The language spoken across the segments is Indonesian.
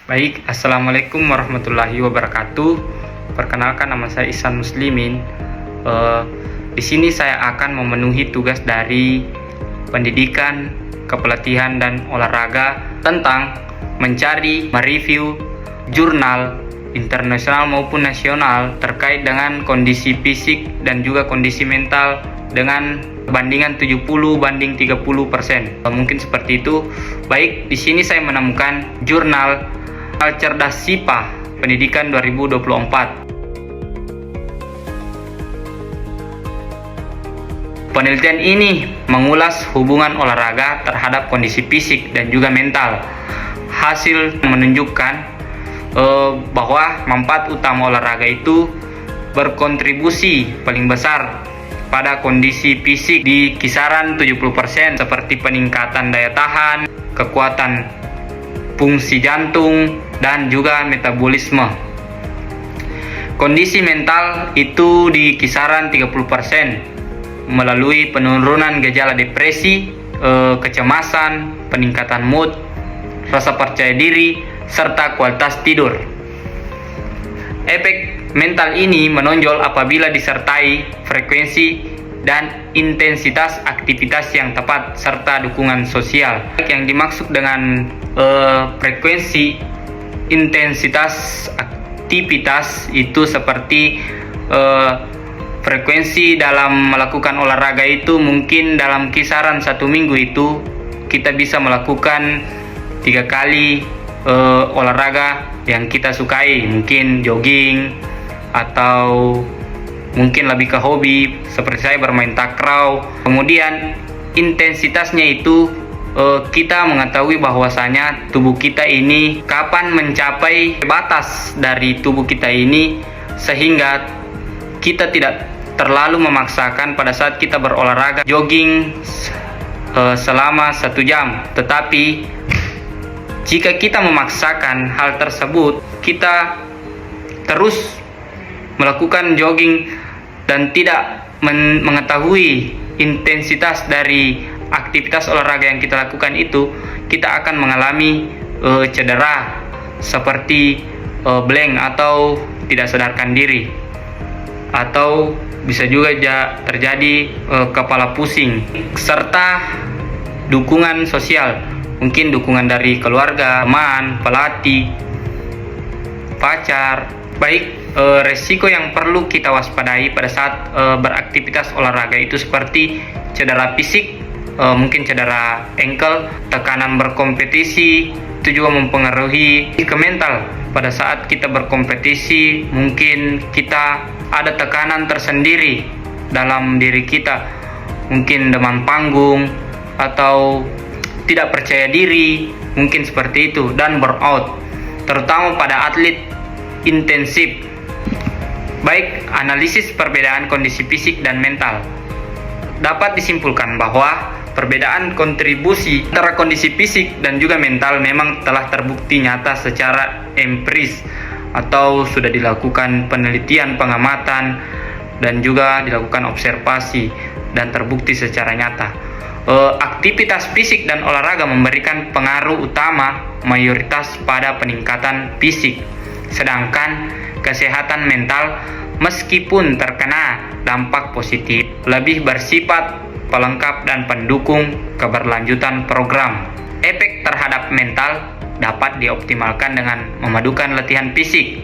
Baik, Assalamualaikum warahmatullahi wabarakatuh. Perkenalkan, nama saya Ihsan Muslimin. Di sini saya akan memenuhi tugas dari pendidikan, kepelatihan, dan olahraga tentang mencari, mereview jurnal internasional maupun nasional terkait dengan kondisi fisik dan juga kondisi mental dengan bandingan 70/30%. Mungkin seperti itu. Baik, di sini saya menemukan jurnal Cerdas SIPA Pendidikan 2024. Penelitian ini mengulas hubungan olahraga terhadap kondisi fisik dan juga mental. Hasil menunjukkan bahwa manfaat utama olahraga itu berkontribusi paling besar pada kondisi fisik di kisaran 70%, seperti peningkatan daya tahan, kekuatan fungsi jantung, dan juga metabolisme. Kondisi mental itu di kisaran 30% melalui penurunan gejala depresi, kecemasan, peningkatan mood, rasa percaya diri, serta kualitas tidur. Efek mental ini menonjol apabila disertai frekuensi dan intensitas aktivitas yang tepat serta dukungan sosial. Yang dimaksud dengan frekuensi intensitas aktivitas itu seperti frekuensi dalam melakukan olahraga itu mungkin dalam kisaran 1 minggu itu kita bisa melakukan 3 kali olahraga yang kita sukai, mungkin jogging atau mungkin lebih ke hobi seperti saya bermain takraw. Kemudian intensitasnya itu kita mengetahui bahwasanya tubuh kita ini kapan mencapai batas dari tubuh kita ini sehingga kita tidak terlalu memaksakan pada saat kita berolahraga jogging selama 1 jam. Tetapi jika kita memaksakan hal tersebut, kita terus melakukan jogging dan tidak mengetahui intensitas dari aktivitas olahraga yang kita lakukan itu, kita akan mengalami cedera seperti blank atau tidak sadarkan diri, atau bisa juga terjadi kepala pusing, serta dukungan sosial, mungkin dukungan dari keluarga, teman, pelatih, pacar. Baik, resiko yang perlu kita waspadai pada saat beraktivitas olahraga itu seperti cedera fisik, mungkin cedera ankle, tekanan berkompetisi, itu juga mempengaruhi ke mental. Pada saat kita berkompetisi, mungkin kita ada tekanan tersendiri dalam diri kita, mungkin demam panggung atau tidak percaya diri, mungkin seperti itu, dan burnout, terutama pada atlet intensif. Baik, analisis perbedaan kondisi fisik dan mental dapat disimpulkan bahwa perbedaan kontribusi antara kondisi fisik dan juga mental memang telah terbukti nyata secara empiris atau sudah dilakukan penelitian, pengamatan, dan juga dilakukan observasi dan terbukti secara nyata. Aktivitas fisik dan olahraga memberikan pengaruh utama mayoritas pada peningkatan fisik, sedangkan kesehatan mental meskipun terkena dampak positif lebih bersifat pelengkap dan pendukung keberlanjutan program. Efek terhadap mental dapat dioptimalkan dengan memadukan latihan fisik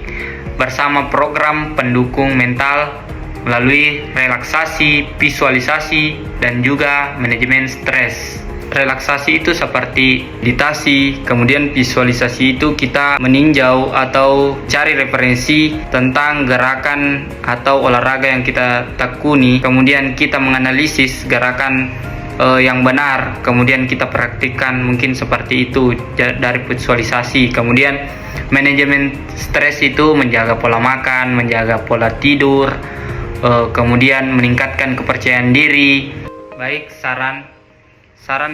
bersama program pendukung mental melalui relaksasi, visualisasi, dan juga manajemen stres. Relaksasi itu seperti meditasi, kemudian visualisasi itu kita meninjau atau cari referensi tentang gerakan atau olahraga yang kita tekuni, kemudian kita menganalisis gerakan yang benar, kemudian kita praktikkan mungkin seperti itu dari visualisasi. Kemudian manajemen stres itu menjaga pola makan, menjaga pola tidur, kemudian meningkatkan kepercayaan diri. Baik, saran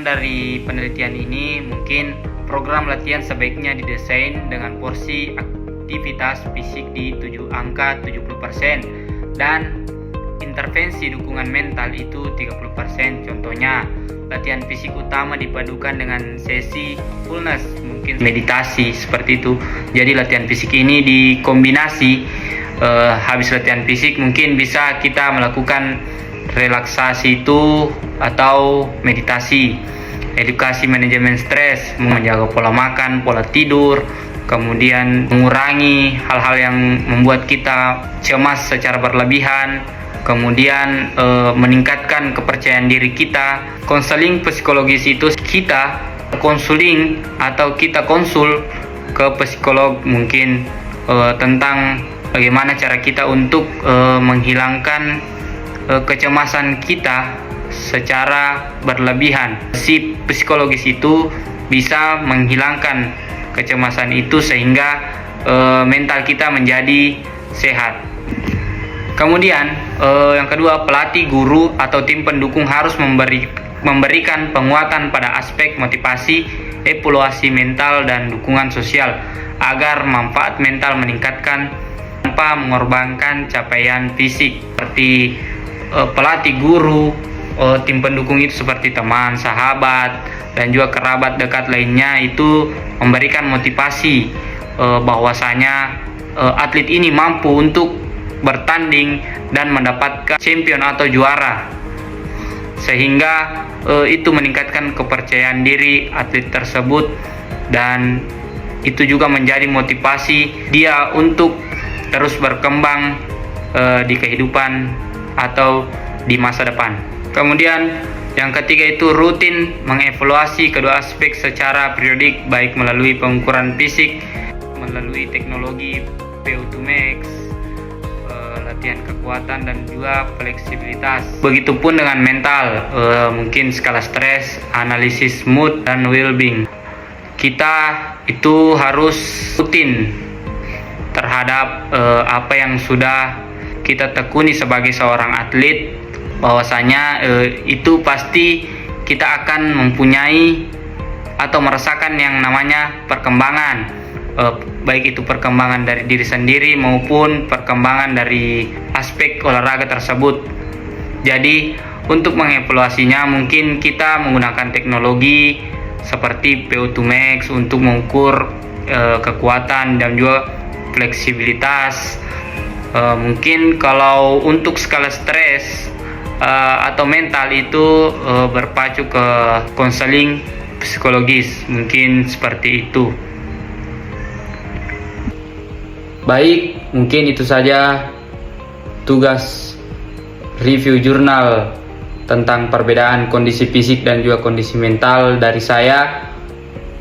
dari penelitian ini, mungkin program latihan sebaiknya didesain dengan porsi aktivitas fisik di 70% dan intervensi dukungan mental itu 30%. Contohnya, latihan fisik utama dipadukan dengan sesi fullness, mungkin meditasi seperti itu. Jadi latihan fisik ini dikombinasi, habis latihan fisik mungkin bisa kita melakukan relaksasi itu atau meditasi, edukasi manajemen stres, menjaga pola makan, pola tidur, kemudian mengurangi hal-hal yang membuat kita cemas secara berlebihan, kemudian meningkatkan kepercayaan diri kita. Konseling psikologis itu kita konsuling atau kita konsul ke psikolog mungkin tentang bagaimana cara kita untuk menghilangkan kecemasan kita secara berlebihan. Si psikologis itu bisa menghilangkan kecemasan itu sehingga mental kita menjadi sehat. Kemudian yang kedua, pelatih, guru atau tim pendukung harus memberikan penguatan pada aspek motivasi, evaluasi mental dan dukungan sosial agar manfaat mental meningkatkan tanpa mengorbankan capaian fisik. Seperti pelatih, guru, tim pendukung itu seperti teman, sahabat, dan juga kerabat dekat lainnya itu memberikan motivasi bahwasanya atlet ini mampu untuk bertanding dan mendapatkan champion atau juara, sehingga itu meningkatkan kepercayaan diri atlet tersebut, dan itu juga menjadi motivasi dia untuk terus berkembang di kehidupan atau di masa depan. Kemudian yang ketiga itu rutin mengevaluasi kedua aspek secara periodik, baik melalui pengukuran fisik, melalui teknologi VO2 Max, latihan kekuatan dan juga fleksibilitas. Begitupun dengan mental, mungkin skala stres, analisis mood dan well-being. Kita itu harus rutin terhadap apa yang sudah kita tekuni sebagai seorang atlet, bahwasanya itu pasti kita akan mempunyai atau merasakan yang namanya perkembangan, baik itu perkembangan dari diri sendiri maupun perkembangan dari aspek olahraga tersebut. Jadi untuk mengevaluasinya mungkin kita menggunakan teknologi seperti VO2 Max untuk mengukur kekuatan dan juga fleksibilitas. Mungkin kalau untuk skala stres atau mental itu berpacu ke konseling psikologis, mungkin seperti itu. Baik, mungkin itu saja tugas review jurnal tentang perbedaan kondisi fisik dan juga kondisi mental dari saya.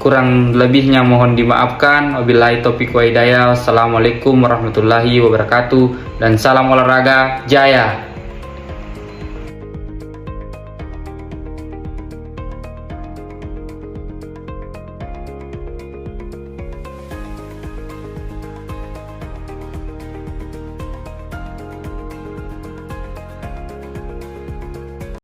Kurang lebihnya mohon dimaafkan. Wabillahi taufiq wa hidayah. Wassalamualaikum warahmatullahi wabarakatuh. Dan salam olahraga jaya.